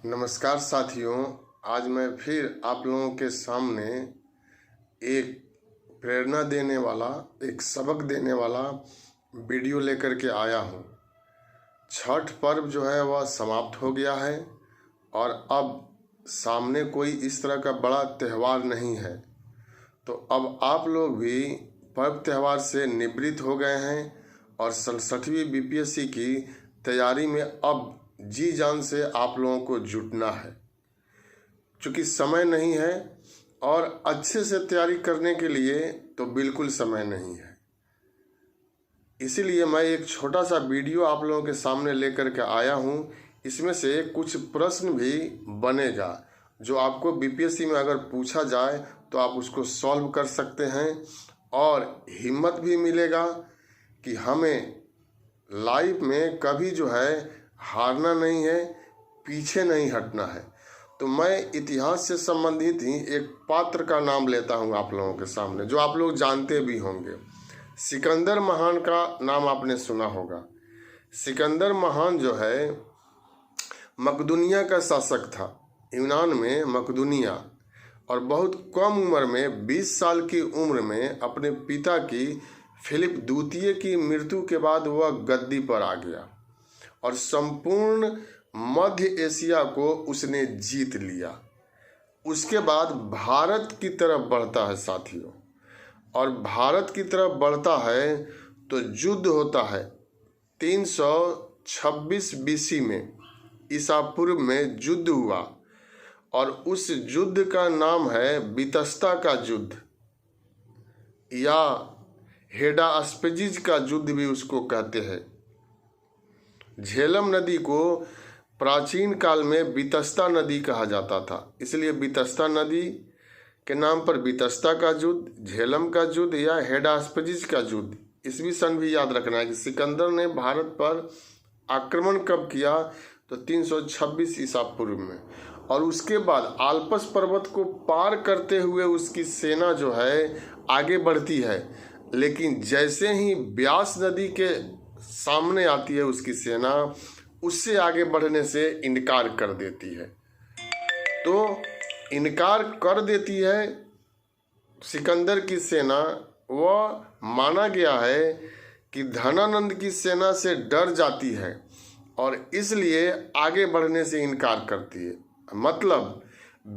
नमस्कार साथियों, आज मैं फिर आप लोगों के सामने एक प्रेरणा देने वाला, एक सबक देने वाला वीडियो लेकर के आया हूँ। छठ पर्व जो है वह समाप्त हो गया है और अब सामने कोई इस तरह का बड़ा त्यौहार नहीं है। तो अब आप लोग भी पर्व त्यौहार से निवृत्त हो गए हैं और 67वीं बीपीएससी की तैयारी में अब जी जान से आप लोगों को जुटना है। चूँकि समय नहीं है और अच्छे से तैयारी करने के लिए तो बिल्कुल समय नहीं है, इसीलिए मैं एक छोटा सा वीडियो आप लोगों के सामने लेकर के आया हूँ। इसमें से कुछ प्रश्न भी बनेगा जो आपको बीपीएससी में अगर पूछा जाए तो आप उसको सॉल्व कर सकते हैं और हिम्मत भी मिलेगा कि हमें लाइफ में कभी जो है हारना नहीं है, पीछे नहीं हटना है। तो मैं इतिहास से संबंधित ही एक पात्र का नाम लेता हूँ आप लोगों के सामने, जो आप लोग जानते भी होंगे। सिकंदर महान का नाम आपने सुना होगा। सिकंदर महान जो है मकदूनिया का शासक था, यूनान में मकदूनिया, और बहुत कम उम्र में 20 साल की उम्र में अपने पिता की फिलिप द्वितीय की मृत्यु के बाद वह गद्दी पर आ गया और संपूर्ण मध्य एशिया को उसने जीत लिया। उसके बाद भारत की तरफ बढ़ता है साथियों, और भारत की तरफ बढ़ता है तो युद्ध होता है 326 बीसी में, ईसा पूर्व में युद्ध हुआ और उस युद्ध का नाम है बीतस्ता का युद्ध या हेडास्पेजिज का युद्ध भी उसको कहते हैं। झेलम नदी को प्राचीन काल में बीतस्ता नदी कहा जाता था, इसलिए बीतस्ता नदी के नाम पर बीतस्ता का युद्ध, झेलम का युद्ध या हेडास्पेजिज का युद्ध। ईस्वी सन भी याद रखना है कि सिकंदर ने भारत पर आक्रमण कब किया तो 326 ईसा पूर्व में, और उसके बाद आल्पस पर्वत को पार करते हुए उसकी सेना जो है आगे बढ़ती है, लेकिन जैसे ही ब्यास नदी के सामने आती है उसकी सेना उससे आगे बढ़ने से इनकार कर देती है। तो इनकार कर देती है सिकंदर की सेना। वह माना गया है कि धनानंद की सेना से डर जाती है और इसलिए आगे बढ़ने से इनकार करती है। मतलब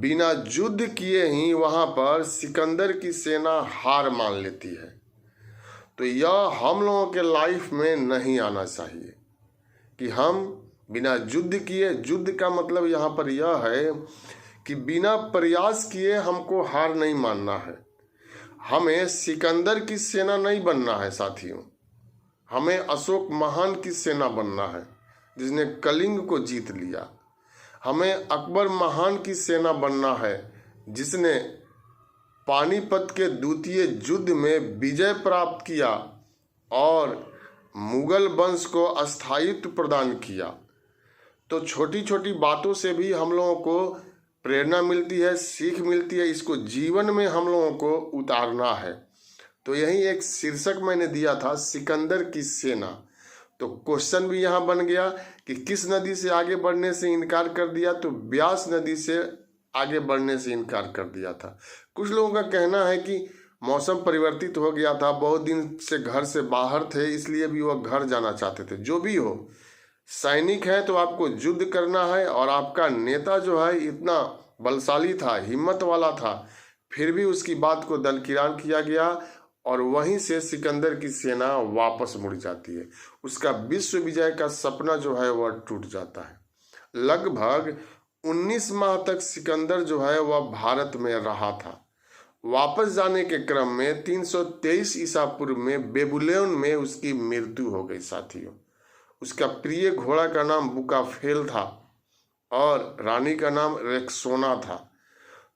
बिना युद्ध किए ही वहाँ पर सिकंदर की सेना हार मान लेती है। तो यह हम लोगों के लाइफ में नहीं आना चाहिए कि हम बिना युद्ध किए, युद्ध का मतलब यहाँ पर यह है कि बिना प्रयास किए हमको हार नहीं मानना है। हमें सिकंदर की सेना नहीं बनना है साथियों, हमें अशोक महान की सेना बनना है जिसने कलिंग को जीत लिया। हमें अकबर महान की सेना बनना है जिसने पानीपत के द्वितीय युद्ध में विजय प्राप्त किया और मुगल वंश को अस्थायित्व प्रदान किया। तो छोटी छोटी बातों से भी हम लोगों को प्रेरणा मिलती है, सीख मिलती है, इसको जीवन में हम लोगों को उतारना है। तो यही एक शीर्षक मैंने दिया था, सिकंदर की सेना। तो क्वेश्चन भी यहाँ बन गया कि किस नदी से आगे बढ़ने से इनकार कर दिया, तो ब्यास नदी से आगे बढ़ने से इनकार कर दिया था। कुछ लोगों का कहना है कि मौसम परिवर्तित हो गया था, बहुत दिन से घर से बाहर थे, इसलिए भी वह घर जाना चाहते थे। जो भी हो, सैनिक है तो आपको युद्ध करना है, और आपका नेता जो है इतना बलशाली था, हिम्मत वाला था, फिर भी उसकी बात को दरकिनार किया गया और वहीं से सिकंदर की सेना वापस मुड़ जाती है। उसका विश्व विजय का सपना जो है वह टूट जाता है। लगभग 19 माह तक सिकंदर जो है वह भारत में रहा था। वापस जाने के क्रम में 323 ईसा पूर्व में बेबुलोन में उसकी मृत्यु हो गई साथियों। उसका प्रिय घोड़ा का नाम बुकाफेल था और रानी का नाम रेक्सोना था।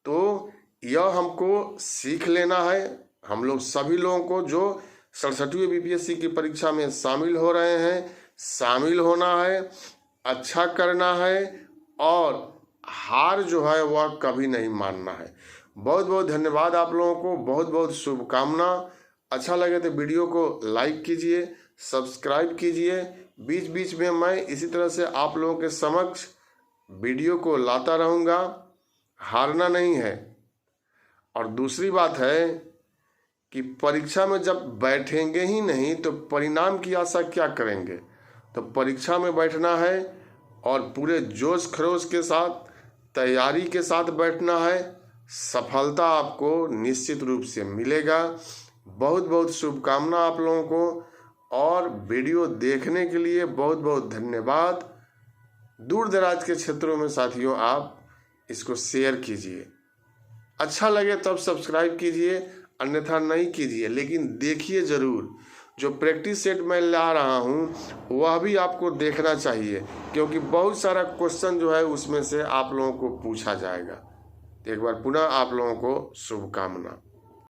तो यह हमको सीख लेना है, हम लोग सभी लोगों को जो 67वीं बीपीएससी की परीक्षा में शामिल हो रहे हैं, शामिल होना है, अच्छा करना है और हार जो है वह कभी नहीं मानना है। बहुत बहुत धन्यवाद आप लोगों को, बहुत बहुत शुभकामना। अच्छा लगे तो वीडियो को लाइक कीजिए, सब्सक्राइब कीजिए। बीच बीच में मैं इसी तरह से आप लोगों के समक्ष वीडियो को लाता रहूँगा, हारना नहीं है। और दूसरी बात है कि परीक्षा में जब बैठेंगे ही नहीं तो परिणाम की आशा क्या करेंगे। तो परीक्षा में बैठना है और पूरे जोश खरोश के साथ, तैयारी के साथ बैठना है। सफलता आपको निश्चित रूप से मिलेगा। बहुत बहुत शुभकामना आप लोगों को, और वीडियो देखने के लिए बहुत बहुत धन्यवाद। दूर दराज के क्षेत्रों में साथियों आप इसको शेयर कीजिए, अच्छा लगे तब सब्सक्राइब कीजिए, अन्यथा नहीं कीजिए, लेकिन देखिए ज़रूर। जो प्रैक्टिस सेट मैं ला रहा हूँ वह भी आपको देखना चाहिए, क्योंकि बहुत सारा क्वेश्चन जो है उसमें से आप लोगों को पूछा जाएगा। एक बार पुनः आप लोगों को शुभकामना।